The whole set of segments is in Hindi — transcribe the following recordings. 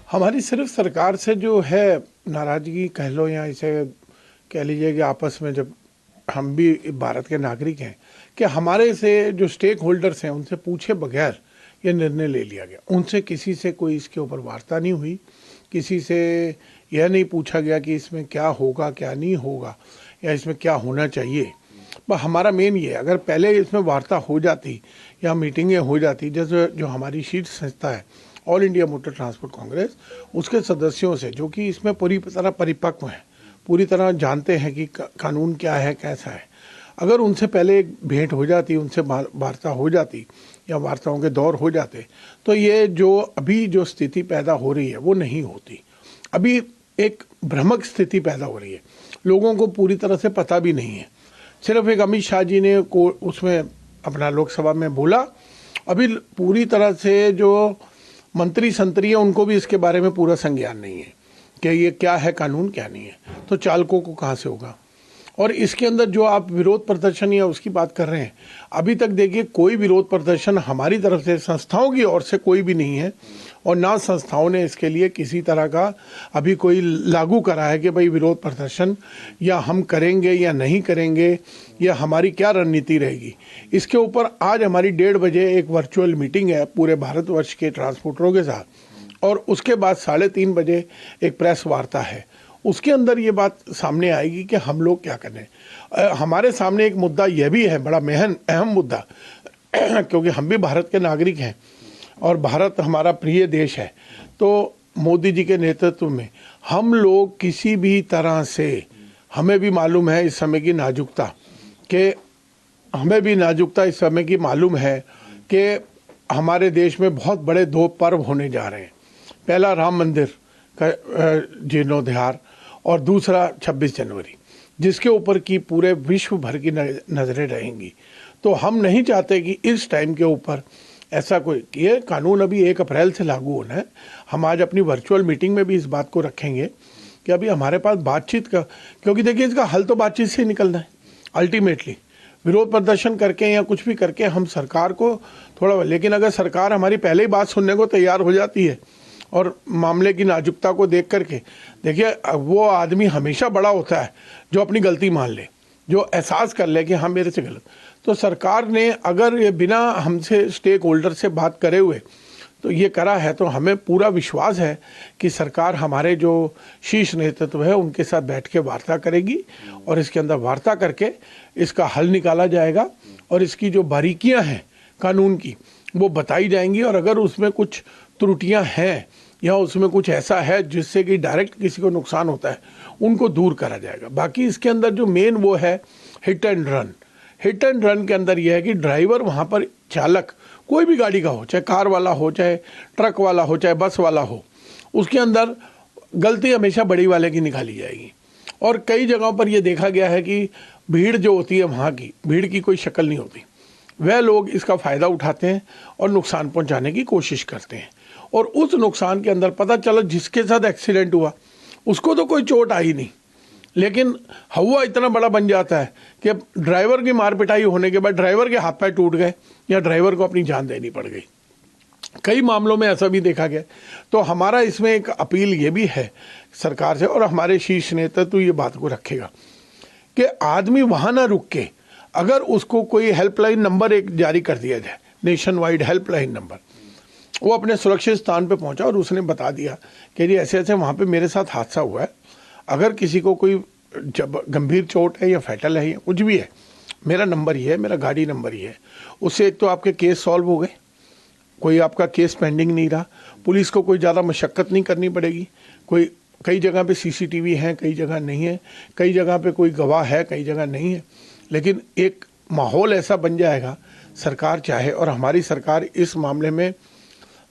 हमारी सिर्फ सरकार से जो है नाराजगी कह लो, या इसे कह लीजिए कि आपस में जब हम भी भारत के नागरिक हैं कि हमारे से जो स्टेक होल्डर्स हैं उनसे पूछे बगैर ये निर्णय ले लिया गया। उनसे किसी से कोई इसके ऊपर वार्ता नहीं हुई, किसी से यह नहीं पूछा गया कि इसमें क्या होगा क्या नहीं होगा या इसमें क्या होना चाहिए। पर हमारा मेन ये, अगर पहले इसमें वार्ता हो जाती या मीटिंगें हो जाती, जैसे जो हमारी शीर्ष संस्था है all India motor transport Congress, उसके सदस्यों से जो कि इसमें पूरी तरह परिपक्व हैं, पूरी तरह जानते हैं कि कानून क्या है कैसा है, अगर उनसे पहले एक भेंट हो जाती, उनसे वार्ता हो जाती या वार्ताओं के दौर हो जाते, तो ये जो अभी जो स्थिति पैदा हो रही है वो नहीं होती। अभी एक भ्रामक स्थिति पैदा हो रही है, लोगों को पूरी तरह से पता भी नहीं है। सिर्फ एक अमित शाह जी ने को उसमें अपना लोकसभा में बोला, अभी पूरी तरह से जो मंत्री संतरी है उनको भी इसके बारे में पूरा संज्ञान नहीं है कि ये क्या है कानून क्या नहीं है, तो चालकों को कहाँ से होगा। और इसके अंदर जो आप विरोध प्रदर्शन या उसकी बात कर रहे हैं, अभी तक देखिए कोई विरोध प्रदर्शन हमारी तरफ से संस्थाओं की ओर से कोई भी नहीं है, और ना संस्थाओं ने इसके लिए किसी तरह का अभी कोई लागू करा है कि भाई विरोध प्रदर्शन या हम करेंगे या नहीं करेंगे या हमारी क्या रणनीति रहेगी। इसके ऊपर आज हमारी 1:30 बजे एक वर्चुअल मीटिंग है पूरे भारतवर्ष के ट्रांसपोर्टरों के साथ, और उसके बाद 3:30 बजे एक प्रेस वार्ता है। उसके अंदर ये बात सामने आएगी कि हम लोग क्या करें। हमारे सामने एक मुद्दा यह भी है, बड़ा अहम मुद्दा क्योंकि हम भी भारत के नागरिक हैं और भारत हमारा प्रिय देश है। तो मोदी जी के नेतृत्व में हम लोग किसी भी तरह से, हमें भी मालूम है इस समय की नाजुकता, कि हमें भी नाजुकता इस समय की मालूम है कि हमारे देश में बहुत बड़े 2 पर्व होने जा रहे हैं। पहला राम मंदिर का जीर्णोद्धार और दूसरा 26 जनवरी, जिसके ऊपर की पूरे विश्व भर की नज़रें रहेंगी। तो हम नहीं चाहते कि इस टाइम के ऊपर ऐसा कोई, ये कानून अभी 1 अप्रैल से लागू होना है। हम आज अपनी वर्चुअल मीटिंग में भी इस बात को रखेंगे कि अभी हमारे पास बातचीत का, क्योंकि देखिए इसका हल तो बातचीत से ही निकलना है अल्टीमेटली। विरोध प्रदर्शन करके या कुछ भी करके हम सरकार को थोड़ा, लेकिन अगर सरकार हमारी पहले ही बात सुनने को तैयार हो जाती है और मामले की नाजुकता को देख करके, देखिए वो आदमी हमेशा बड़ा होता है जो अपनी गलती मान ले, जो एहसास कर ले कि हाँ मेरे से गलत। तो सरकार ने अगर ये बिना हमसे स्टेक होल्डर से बात करे हुए तो ये करा है, तो हमें पूरा विश्वास है कि सरकार हमारे जो शीर्ष नेतृत्व है उनके साथ बैठ के वार्ता करेगी और इसके अंदर वार्ता करके इसका हल निकाला जाएगा और इसकी जो बारीकियां हैं कानून की वो बताई जाएंगी, और अगर उसमें कुछ त्रुटियां हैं या उसमें कुछ ऐसा है जिससे कि डायरेक्ट किसी को नुकसान होता है, उनको दूर करा जाएगा। बाकी इसके अंदर जो मेन वो है hit and run. Hit and run के अंदर यह है कि ड्राइवर वहाँ पर, चालक कोई भी गाड़ी का हो, चाहे कार वाला हो, चाहे ट्रक वाला हो, चाहे बस वाला हो, उसके अंदर गलती हमेशा बड़ी वाले की निकाली जाएगी। और कई जगहों पर यह देखा गया है कि भीड़ जो होती है, वहाँ की भीड़ की कोई शक्ल नहीं होती, वह लोग इसका फ़ायदा उठाते हैं और नुकसान पहुंचाने की कोशिश करते हैं। और उस नुकसान के अंदर पता चला जिसके साथ एक्सीडेंट हुआ उसको तो कोई चोट आई नहीं, लेकिन हवा इतना बड़ा बन जाता है कि ड्राइवर की मार पिटाई होने के बाद ड्राइवर के हाथ पैर टूट गए या ड्राइवर को अपनी जान देनी पड़ गई। कई मामलों में ऐसा भी देखा गया। तो हमारा इसमें एक अपील ये भी है सरकार से, और हमारे शीर्ष नेतृत्व ये बात को रखेगा कि आदमी वहाँ ना रुक के, अगर उसको कोई हेल्पलाइन नंबर एक जारी कर दिया जाए, नेशन वाइड हेल्पलाइन नंबर, वो अपने सुरक्षित स्थान पे पहुंचा और उसने बता दिया कि जी ऐसे ऐसे वहाँ पे मेरे साथ हादसा हुआ है, अगर किसी को कोई जब गंभीर चोट है या फैटल है या कुछ भी है, मेरा नंबर ये है, मेरा गाड़ी नंबर ये है। उससे एक तो आपके केस सॉल्व हो गए, कोई आपका केस पेंडिंग नहीं रहा, पुलिस को कोई ज़्यादा मशक्क़त नहीं करनी पड़ेगी। कई जगह पे सीसीटीवी हैं, कई जगह नहीं है, कई जगह पे कोई गवाह है, कई जगह नहीं है, लेकिन एक माहौल ऐसा बन जाएगा, सरकार चाहे, और हमारी सरकार इस मामले में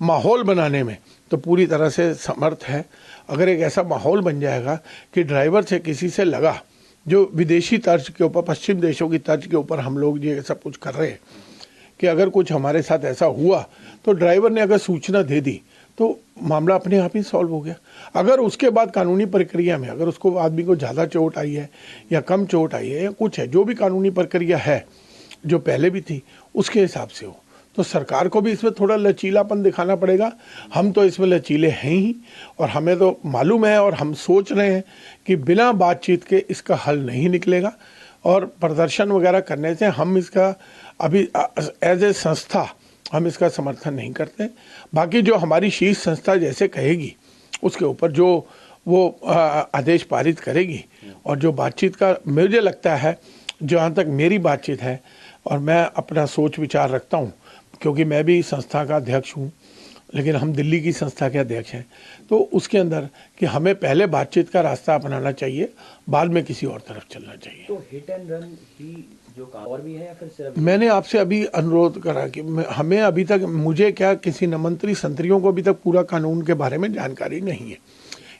माहौल बनाने में तो पूरी तरह से समर्थ है। अगर एक ऐसा माहौल बन जाएगा कि ड्राइवर से किसी से लगा, जो विदेशी तर्ज के ऊपर, पश्चिम देशों की तर्ज के ऊपर हम लोग ये सब कुछ कर रहे हैं कि अगर कुछ हमारे साथ ऐसा हुआ तो ड्राइवर ने अगर सूचना दे दी तो मामला अपने आप ही सॉल्व हो गया। अगर उसके बाद कानूनी प्रक्रिया में अगर उसको आदमी को ज़्यादा चोट आई है या कम चोट आई है या कुछ है, जो भी कानूनी प्रक्रिया है जो पहले भी थी उसके हिसाब से हो, तो सरकार को भी इसमें थोड़ा लचीलापन दिखाना पड़ेगा। हम तो इसमें लचीले हैं ही, और हमें तो मालूम है और हम सोच रहे हैं कि बिना बातचीत के इसका हल नहीं निकलेगा, और प्रदर्शन वगैरह करने से हम इसका अभी एज ए संस्था हम इसका समर्थन नहीं करते। बाकी जो हमारी शीर्ष संस्था जैसे कहेगी उसके ऊपर जो वो आदेश पारित करेगी, और जो बातचीत का मुझे लगता है, जहाँ तक मेरी बातचीत है और मैं अपना सोच विचार रखता हूँ, क्योंकि मैं भी संस्था का अध्यक्ष हूँ, लेकिन हम दिल्ली की संस्था के अध्यक्ष हैं, तो उसके अंदर कि हमें पहले बातचीत का रास्ता अपनाना चाहिए, बाद में किसी और तरफ चलना चाहिए। तो हिट एंड रन ही जो काम और भी है या फिर सिर्फ? मैंने आपसे अभी अनुरोध करा कि हमें अभी तक, मुझे क्या किसी न मंत्री संतरियों को अभी तक पूरा कानून के बारे में जानकारी नहीं है।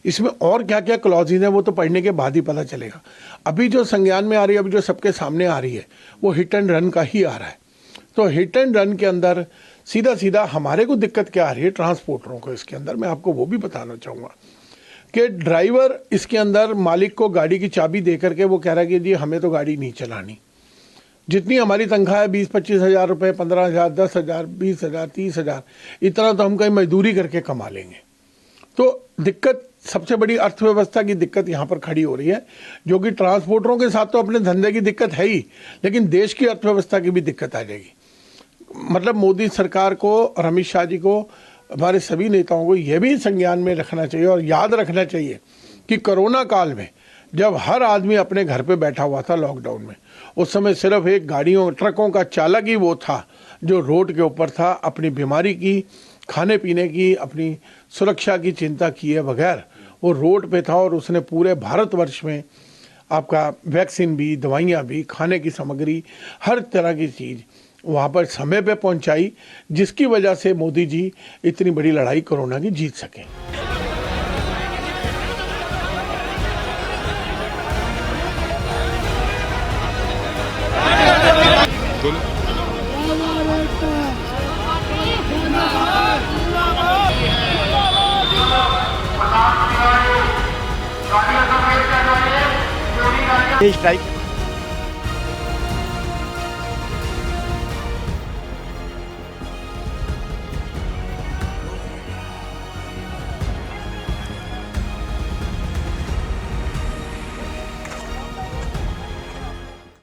इसमें और क्या क्या क्लॉजेज हैं वो तो पढ़ने के बाद ही पता चलेगा। अभी जो संज्ञान में आ रही है, अभी जो सबके सामने आ रही है, वो हिट एंड रन का ही आ रहा है। तो हिट एंड रन के अंदर सीधा सीधा हमारे को दिक्कत क्या आ रही है, ट्रांसपोर्टरों को, इसके अंदर मैं आपको वो भी बताना चाहूँगा कि ड्राइवर इसके अंदर मालिक को गाड़ी की चाबी दे करके वो कह रहा है कि जी हमें तो गाड़ी नहीं चलानी, जितनी हमारी तनख्वाह है 20-25 हज़ार रुपये, 15,000, 10,000, 20,000, 30,000, इतना तो हम कहीं मजदूरी करके कमा लेंगे। तो दिक्कत, सबसे बड़ी अर्थव्यवस्था की दिक्कत यहाँ पर खड़ी हो रही है, जो कि ट्रांसपोर्टरों के साथ तो अपने धंधे की दिक्कत है ही, लेकिन देश की अर्थव्यवस्था की भी दिक्कत आ जाएगी। मतलब मोदी सरकार को और अमित शाह जी को, हमारे सभी नेताओं को यह भी संज्ञान में रखना चाहिए और याद रखना चाहिए कि कोरोना काल में जब हर आदमी अपने घर पे बैठा हुआ था लॉकडाउन में, उस समय सिर्फ एक गाड़ियों ट्रकों का चालक ही वो था जो रोड के ऊपर था, अपनी बीमारी की, खाने पीने की, अपनी सुरक्षा की चिंता किए बगैर वो रोड पे था, और उसने पूरे भारतवर्ष में आपका वैक्सीन भी, दवाइयाँ भी, खाने की सामग्री, हर तरह की चीज़ वहाँ पर समय पे पहुँचाई, जिसकी वजह से मोदी जी इतनी बड़ी लड़ाई कोरोना की जीत सके। स्ट्राइक